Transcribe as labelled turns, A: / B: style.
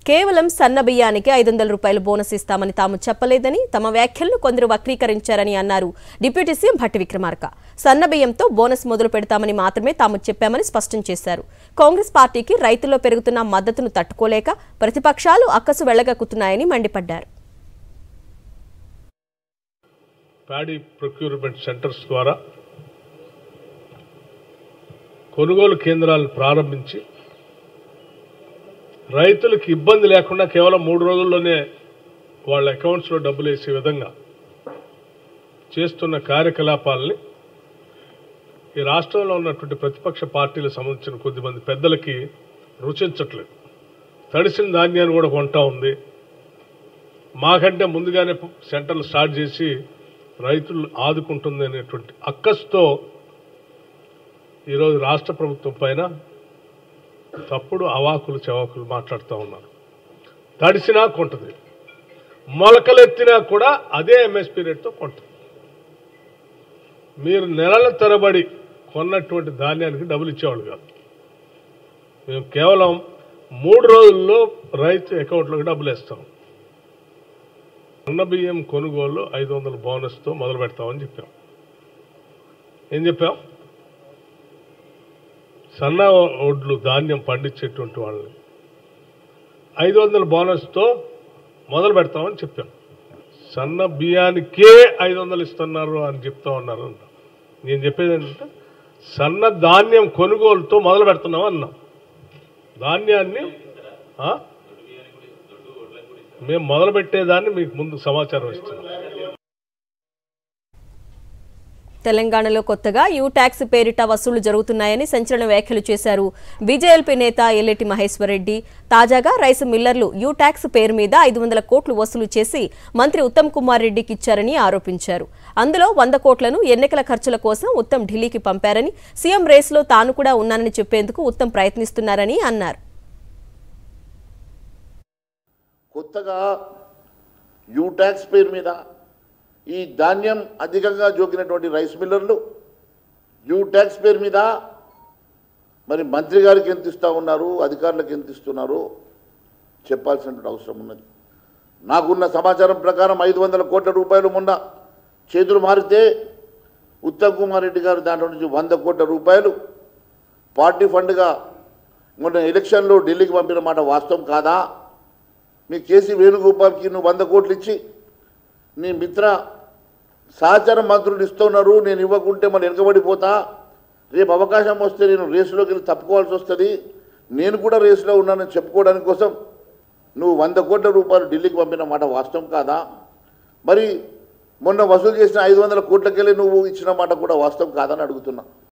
A: కేవలం సన్న బియ్యానికి 500 రూపాయలు బోనస్ ఇస్తామని తాము చెప్పలేదని తమ వ్యాఖ్యలను కొందరు వక్రీకరించారని అన్నారు డిప్యూటీ సీఎం భట్టి విక్రమార్క. సన్న బియ్యంతో బోనస్ మొదలు పెడతామని మాత్రమే తాము చెప్పామని స్పష్టం చేశారు. కాంగ్రెస్ పార్టీకి రైతుల్లో పెరుగుతున్న మద్దతును తట్టుకోలేక ప్రతిపక్షాలు అక్కసు వెళ్లగక్కుతున్నాయని మండిపడ్డారు.
B: ప్యాడీ ప్రొక్యూర్మెంట్ సెంటర్స్ ద్వారా కొనుగోలు కేంద్రాలను ప్రారంభించి రైతులకు ఇబ్బంది లేకుండా కేవలం 3 రోజుల్లోనే వాళ్ళ అకౌంట్స్లో డబ్బులు వేసే విధంగా చేస్తున్న కార్యకలాపాలని ఈ రాష్ట్రంలో ఉన్నటువంటి ప్రతిపక్ష పార్టీలకు సంబంధించిన కొద్దిమంది పెద్దలకి రుచించట్లేదు. తడిసిన ధాన్యాన్ని కూడా కొంటా ఉంది. మాకంటే ముందుగానే సెంటర్లు స్టార్ట్ చేసి రైతులు ఆదుకుంటుంది అనేటువంటి అక్కస్తో ఈరోజు రాష్ట్ర ప్రభుత్వం పైన తప్పుడు అవాకులు చవాకులు మాట్లాడుతూ ఉన్నారు. తడిసినా కొంటది, మొలకలెత్తినా కూడా అదే ఎంఎస్పీ రేట్తో కొంటది. మీరు నెలల తరబడి కొన్నటువంటి ధాన్యానికి డబ్బులు ఇచ్చేవాళ్ళు కాదు. మేము కేవలం 3 రోజుల్లో రైతు అకౌంట్లోకి డబ్బులు వేస్తాం. సన్న బియ్యం కొనుగోలు 500 బోనస్తో మొదలు పెడతామని చెప్పాం. ఏం చెప్పాం? సన్న ఒడ్లు ధాన్యం పండించేటువంటి వాళ్ళని 500 బోనస్తో మొదలు పెడతామని చెప్పాం. సన్న బియ్యానికే 500 ఇస్తున్నారు అని చెప్తా ఉన్నారు. నేను చెప్పేది ఏంటంటే సన్న ధాన్యం కొనుగోలుతో మొదలు పెడుతున్నాం అన్నాం. ధాన్యాన్ని మేము మొదలు పెట్టేదాన్ని మీకు ముందు సమాచారం ఇస్తున్నాం.
A: తెలంగాణలో కొత్తగా యూ ట్యాక్స్ పేరిట వసూళ్లు జరుగుతున్నాయని సంచలన వ్యాఖ్యలు చేశారు బీజేఎల్పీ నేత ఎల్లెటి మహేశ్వర్ రెడ్డి. తాజాగా రైస్ మిల్లర్లు యూ ట్యాక్స్ పేరు మీద 500 కోట్లు వసూలు చేసి మంత్రి ఉత్తమ్ కుమార్ రెడ్డికి ఇచ్చారని ఆరోపించారు. అందులో 100 కోట్లను ఎన్నికల ఖర్చుల కోసం ఉత్తమ్ ఢిల్లీకి పంపారని, సీఎం రేసులో తాను కూడా ఉన్నానని చెప్పేందుకు ఉత్తమ్ ప్రయత్నిస్తున్నారని అన్నారు.
C: కొత్తగా యూ ట్యాక్స్ పేరు మీద ఈ ధాన్యం అధికంగా జోకినటువంటి రైస్ మిల్లర్లు యూ ట్యాక్స్ పేరు మీద మరి మంత్రి గారికి ఎంత ఇస్తూ ఉన్నారు, అధికారులకు ఎంత ఇస్తున్నారు చెప్పాల్సినటువంటి అవసరం ఉన్నది. నాకున్న సమాచారం ప్రకారం 500 కోట్ల రూపాయలు మొన్న చేతులు మారితే ఉత్తమ్ కుమార్ రెడ్డి గారు దాంట్లో నుంచి 100 కోట్ల రూపాయలు పార్టీ ఫండ్గా మొన్న ఎలక్షన్లో ఢిల్లీకి పంపిన మాట వాస్తవం కాదా? మీ కేసీ వేణుగోపాల్కి నువ్వు 100 కోట్లు ఇచ్చి నీ మిత్ర సహచర మంత్రులు ఇస్తున్నారు, నేను ఇవ్వకుంటే మళ్ళీ వెనుకబడిపోతా, రేపు అవకాశం వస్తే నేను రేసులోకి వెళ్ళి తప్పుకోవాల్సి వస్తుంది, నేను కూడా రేసులో ఉన్నానని చెప్పుకోవడానికి కోసం నువ్వు 100 కోట్ల రూపాయలు ఢిల్లీకి పంపిన మాట వాస్తవం కాదా? మరి మొన్న వసూలు చేసిన 500 కోట్లకెళ్ళి నువ్వు ఇచ్చిన మాట కూడా వాస్తవం కాదని అడుగుతున్నా.